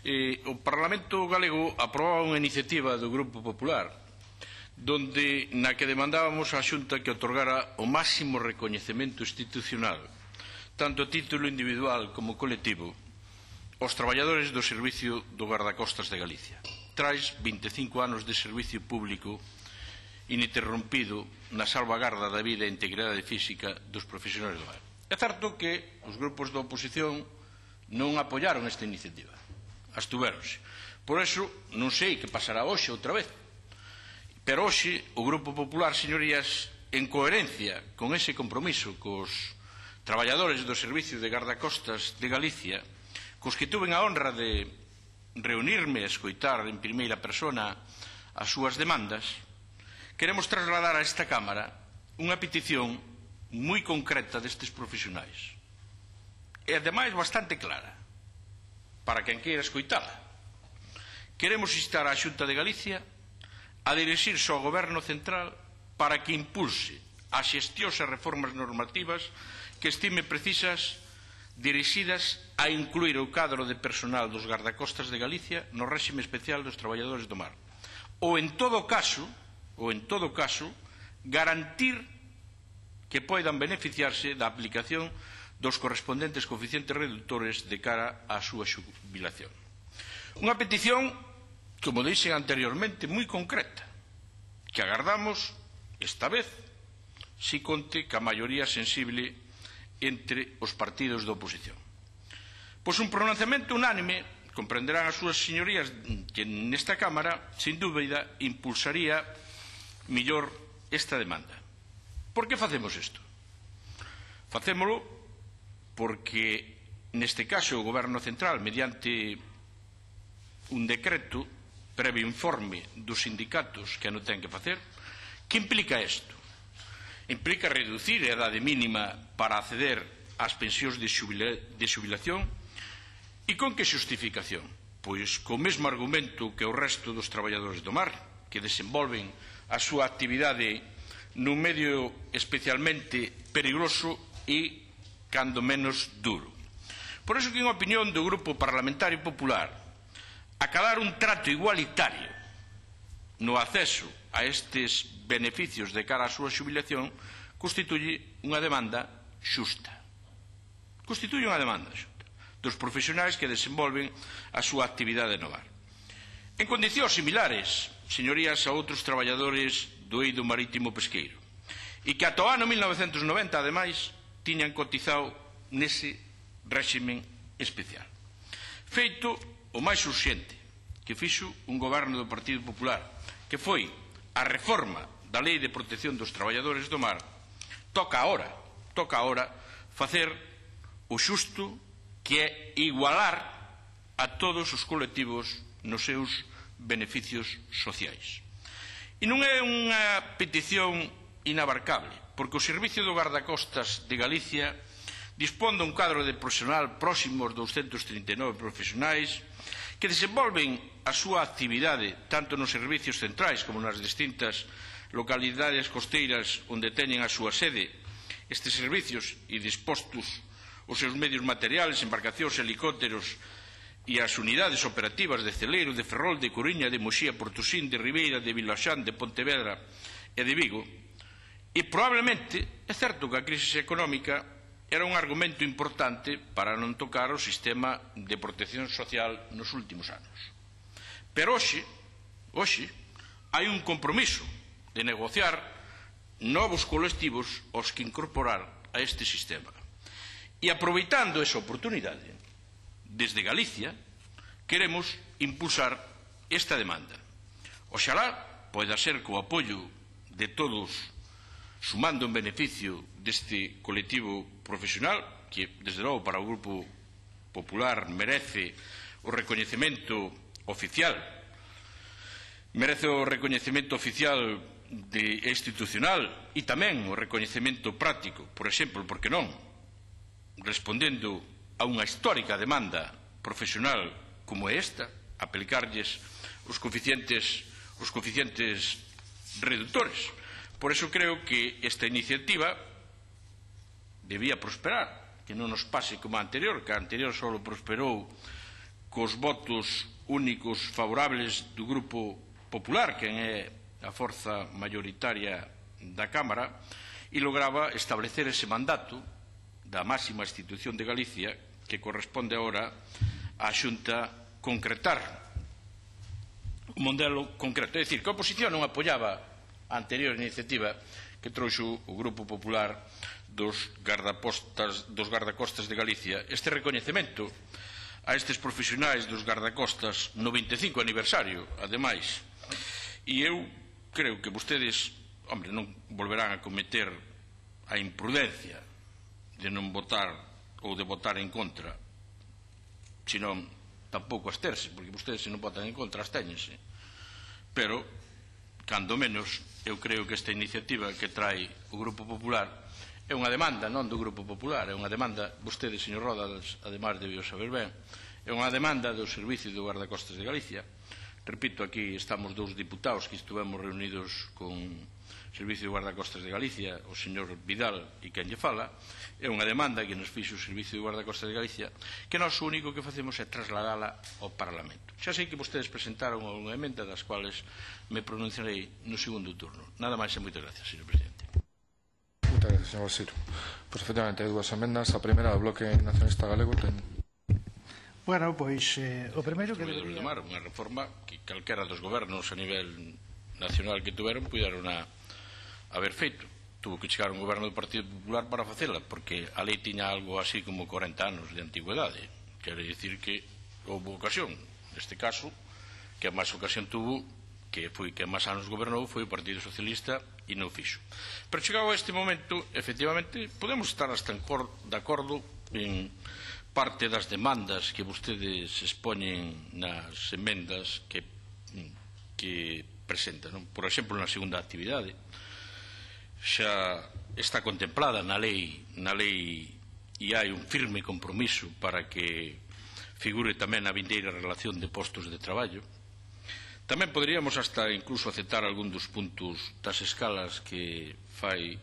O Parlamento galego aprobaba unha iniciativa do Grupo Popular na que demandábamos á Xunta que otorgara o máximo recoñecemento institucional, tanto a título individual como colectivo, aos traballadores do Servicio do Gardacostas de Galicia. Trais 25 anos de servicio público ininterrompido na salvagarda da vida e integridade física dos profesionais do mar. É certo que os grupos da oposición non apoiaron esta iniciativa, abstuvéronse. Por iso, non sei que pasará hoxe outra vez, pero hoxe o Grupo Popular, señorías, en coherencia con ese compromiso cos traballadores do Servicio de Gardacostas de Galicia, cos que tuven a honra de reunirme e escoitar en primeira persona as súas demandas, queremos trasladar a esta Cámara unha petición moi concreta destes profesionais e, ademais, bastante clara para quen queira escoitala. Queremos instar á Xunta de Galicia a dirixirse ao Goberno Central para que impulse as xestións e reformas normativas que estime precisas dirixidas a incluir o cadro de personal dos gardacostas de Galicia no réxime especial dos traballadores do mar. Ou, en todo caso, garantir que poidan beneficiarse da aplicación dos correspondentes coeficientes reductores de cara á súa xubilación. Unha petición, como dixen anteriormente, moi concreta, que agardamos, esta vez, si conte ca maioría sensible entre os partidos da oposición. Pois un pronunciamento unánime, comprenderán as súas señorías, que nesta Cámara, sin dúbida, impulsaría mellor esta demanda. Por que facemos isto? Facémolo porque, neste caso, o Goberno Central, mediante un decreto, previo informe dos sindicatos que non ten que facer, que implica isto? Implica reducir a idade mínima para acceder ás pensións de xubilación. E con que xustificación? Pois co mesmo argumento que o resto dos traballadores do mar, que desenvolven a súa actividade nun medio especialmente perigoso e cando menos duro. Por iso que, en opinión do Grupo Parlamentario Popular, acadar un trato igualitario no acceso a estes beneficios de cara á súa xubilación constituye unha demanda xusta. Constituye unha demanda xusta dos profesionais que desenvolven a súa actividade no mar. En condicións similares, señorías, a outros traballadores do eido marítimo pesqueiro, e que ata o ano 1990, ademais, tiñan cotizado nese réximen especial. Feito o máis urxente que fixo un goberno do Partido Popular, que foi a reforma da Lei de Protección dos Traballadores do Mar, toca agora facer o xusto, que é igualar a todos os colectivos nos seus beneficios sociais. E non é unha petición inabarcable, porque o Servicio do Gardacostas de Galicia dispón dun cadro de profesional próximo aos 239 profesionais que desenvolven a súa actividade tanto nos servicios centrais como nas distintas localidades costeiras onde teñen a súa sede estes servicios e dispostos os seus medios materiales, embarcacións, helicópteros e as unidades operativas de Celeiro, de Ferrol, de Coruña, de Moxía, Portosín, de Ribeira, de Vilaxán, de Pontevedra e de Vigo. E probablemente, é certo que a crise económica era un argumento importante para non tocar o sistema de protección social nos últimos anos. Pero hoxe hai un compromiso de negociar novos colectivos aos que incorporar a este sistema. E aproveitando esa oportunidade, desde Galicia, queremos impulsar esta demanda. Oxalá poida ser co apoio de todos, sumando en beneficio deste colectivo profesional, que, desde logo, para o Grupo Popular merece o recoñecemento oficial, e institucional e tamén o recoñecemento práctico, por exemplo, porque non, respondendo a unha histórica demanda profesional como é esta, aplicarlles os coeficientes reductores. Por iso creo que esta iniciativa debía prosperar, que non nos pase como a anterior, que a anterior só prosperou cos votos únicos favorables do Grupo Popular, que é a forza maioritaria da Cámara, e lograba establecer ese mandato da máxima institución de Galicia que corresponde agora á Xunta concretar un modelo concreto. É dicir, que a oposición non apoiaba a anterior iniciativa que trouxo o Grupo Popular dos guardacostas de Galicia. Este recoñecemento a estes profesionais dos guardacostas no 25 aniversario, ademais. E eu creo que vostedes, non volverán a cometer a imprudencia de non votar ou de votar en contra, senón tampouco absterse, porque vostedes se non votan en contra abstéñense. Pero, cando menos, eu creo que esta iniciativa que trae o Grupo Popular é unha demanda non do Grupo Popular, é unha demanda, vostede, señor Rodas, ademais debeu saber ben, é unha demanda do Servicio de Guardacostas de Galicia. Repito, aquí estamos dous diputados que estivemos reunidos con o Servicio de Guardacostas de Galicia, o señor Vidal e quen lle fala. É unha demanda que nos fixo o Servicio de Guardacostas de Galicia, que nós o único que facemos é trasladala ao Parlamento. Xa sei que vostedes presentaron unha emenda das cuales me pronunciarei no segundo turno. Nada máis e moitas gracias, señor Presidente. Moitas gracias, señor Basiro. Pois, efectivamente, hai dúas emendas. A primeira, do Bloque Nacionalista Galego, ten... Bueno, pois, o primeiro que debería... Unha reforma que calquera dos gobernos a nivel nacional que tuveron puderon haber feito. Tuvo que chegar un goberno do Partido Popular para facela, porque a lei tiña algo así como 40 anos de antigüedade. Quere dicir que houve ocasión. Neste caso, que máis ocasión tuvo, que foi que máis anos gobernou, foi o Partido Socialista e non fixo. Pero chegado a este momento, efectivamente, podemos estar hasta de acordo en parte das demandas que vostedes expoñen nas emendas que presentan. Por exemplo, na segunda actividade, xa está contemplada na lei e hai un firme compromiso para que figure tamén a vindeira relación de postos de traballo. Tamén poderíamos hasta incluso aceptar algún dos puntos das escalas que fai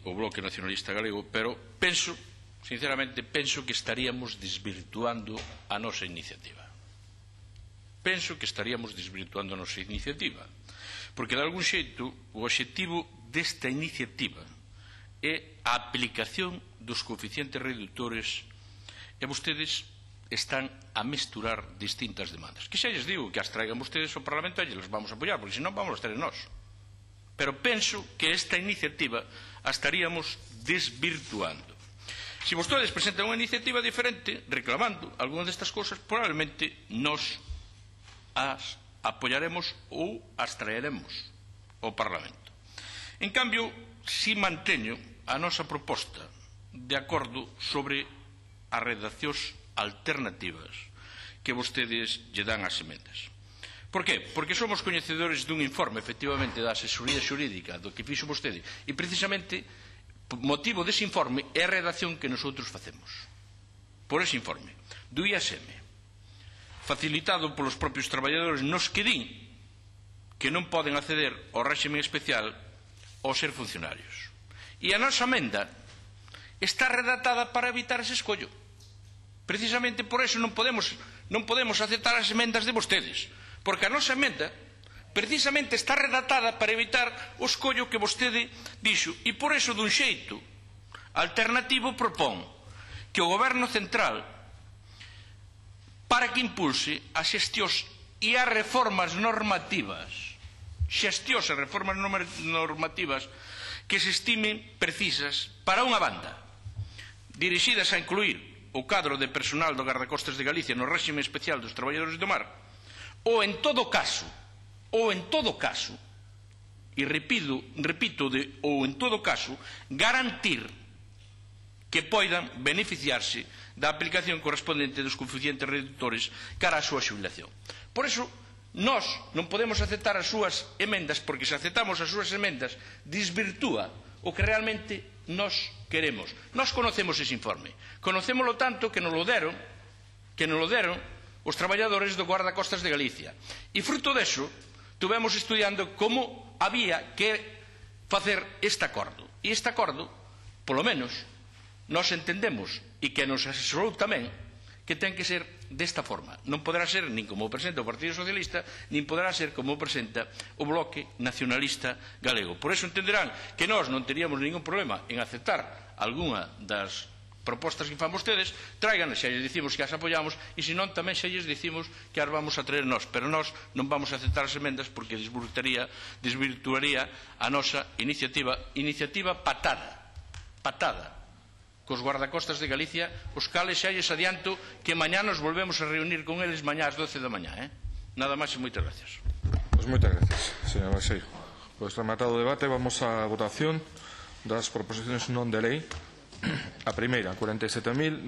o Bloque Nacionalista Galego, pero sinceramente penso que estaríamos desvirtuando a nosa iniciativa. Penso que estaríamos desvirtuando a nosa iniciativa, porque de algún xeito o obxectivo desta iniciativa é a aplicación dos coeficientes reductores e vostedes están a mesturar distintas demandas. Que xa lles digo que as traigan vostedes ao Parlamento e lles vamos a apoiar, porque senón vamos a estar en nós. Pero penso que esta iniciativa a estaríamos desvirtuando. Se vostedes presentan unha iniciativa diferente, reclamando algunha destas cousas, probablemente nos as apoiaremos ou as traeremos ao Parlamento. En cambio, si manteño a nosa proposta de acordo sobre as redaccións alternativas que vostedes lle dan ás emendas. Por qué? Porque somos coñecedores dun informe, efectivamente, da asesoría xurídica do que fixo vostede, e precisamente motivo dese informe é a redacción que nosotros facemos. Por ese informe do IASM, facilitado polos propios traballadores, nos que din que non poden acceder ao réxime especial ao ser funcionarios. E a nosa emenda está redactada para evitar ese escollo. Precisamente por eso non podemos aceptar as emendas de vostedes, porque a nosa emenda precisamente está redactada para evitar o escollo que vostede dixo, e por eso dun xeito alternativo propón que o Goberno Central, para que impulse as xestións e as reformas normativas que se estimen precisas para unha banda, dirixidas a incluir o cadro de personal do Gardacostas de Galicia no réxime especial dos traballadores do mar, ou en todo caso, e repito ou en todo caso, garantir que poidan beneficiarse da aplicación correspondente dos coeficientes reductores cara á súa xubilación. Por iso, nós non podemos aceptar as súas emendas, porque se aceptamos as súas emendas desvirtúa o que realmente nós queremos. Nós conocemos ese informe, conocémolo tanto que nos lo deron os traballadores do Guardacostas de Galicia, e fruto deso tuvemos estudiando como había que facer este acordo, e este acordo, polo menos, nós entendemos, e que nos asesorou tamén, que ten que ser desta forma. Non poderá ser nin como o presenta o Partido Socialista, nin poderá ser como o presenta o Bloque Nacionalista Galego. Por eso entenderán que nós non teríamos ningún problema en aceptar algunha das propostas que fan vostedes, traigan, xa lles dicimos que as apoiamos, e senón tamén xa lles dicimos que as vamos a traer nós, pero nós non vamos a aceptar as emendas porque desvirtuaría a nosa iniciativa patada cos guardacostas de Galicia, os cales xa lles adianto que mañá nos volvemos a reunir con eles mañá ás 12 da mañá. Nada máis e moitas gracias. Pues moitas gracias, señor Balseiro. Pues rematado o debate, vamos á votación das proposicións non de lei. A primeira, 47.900.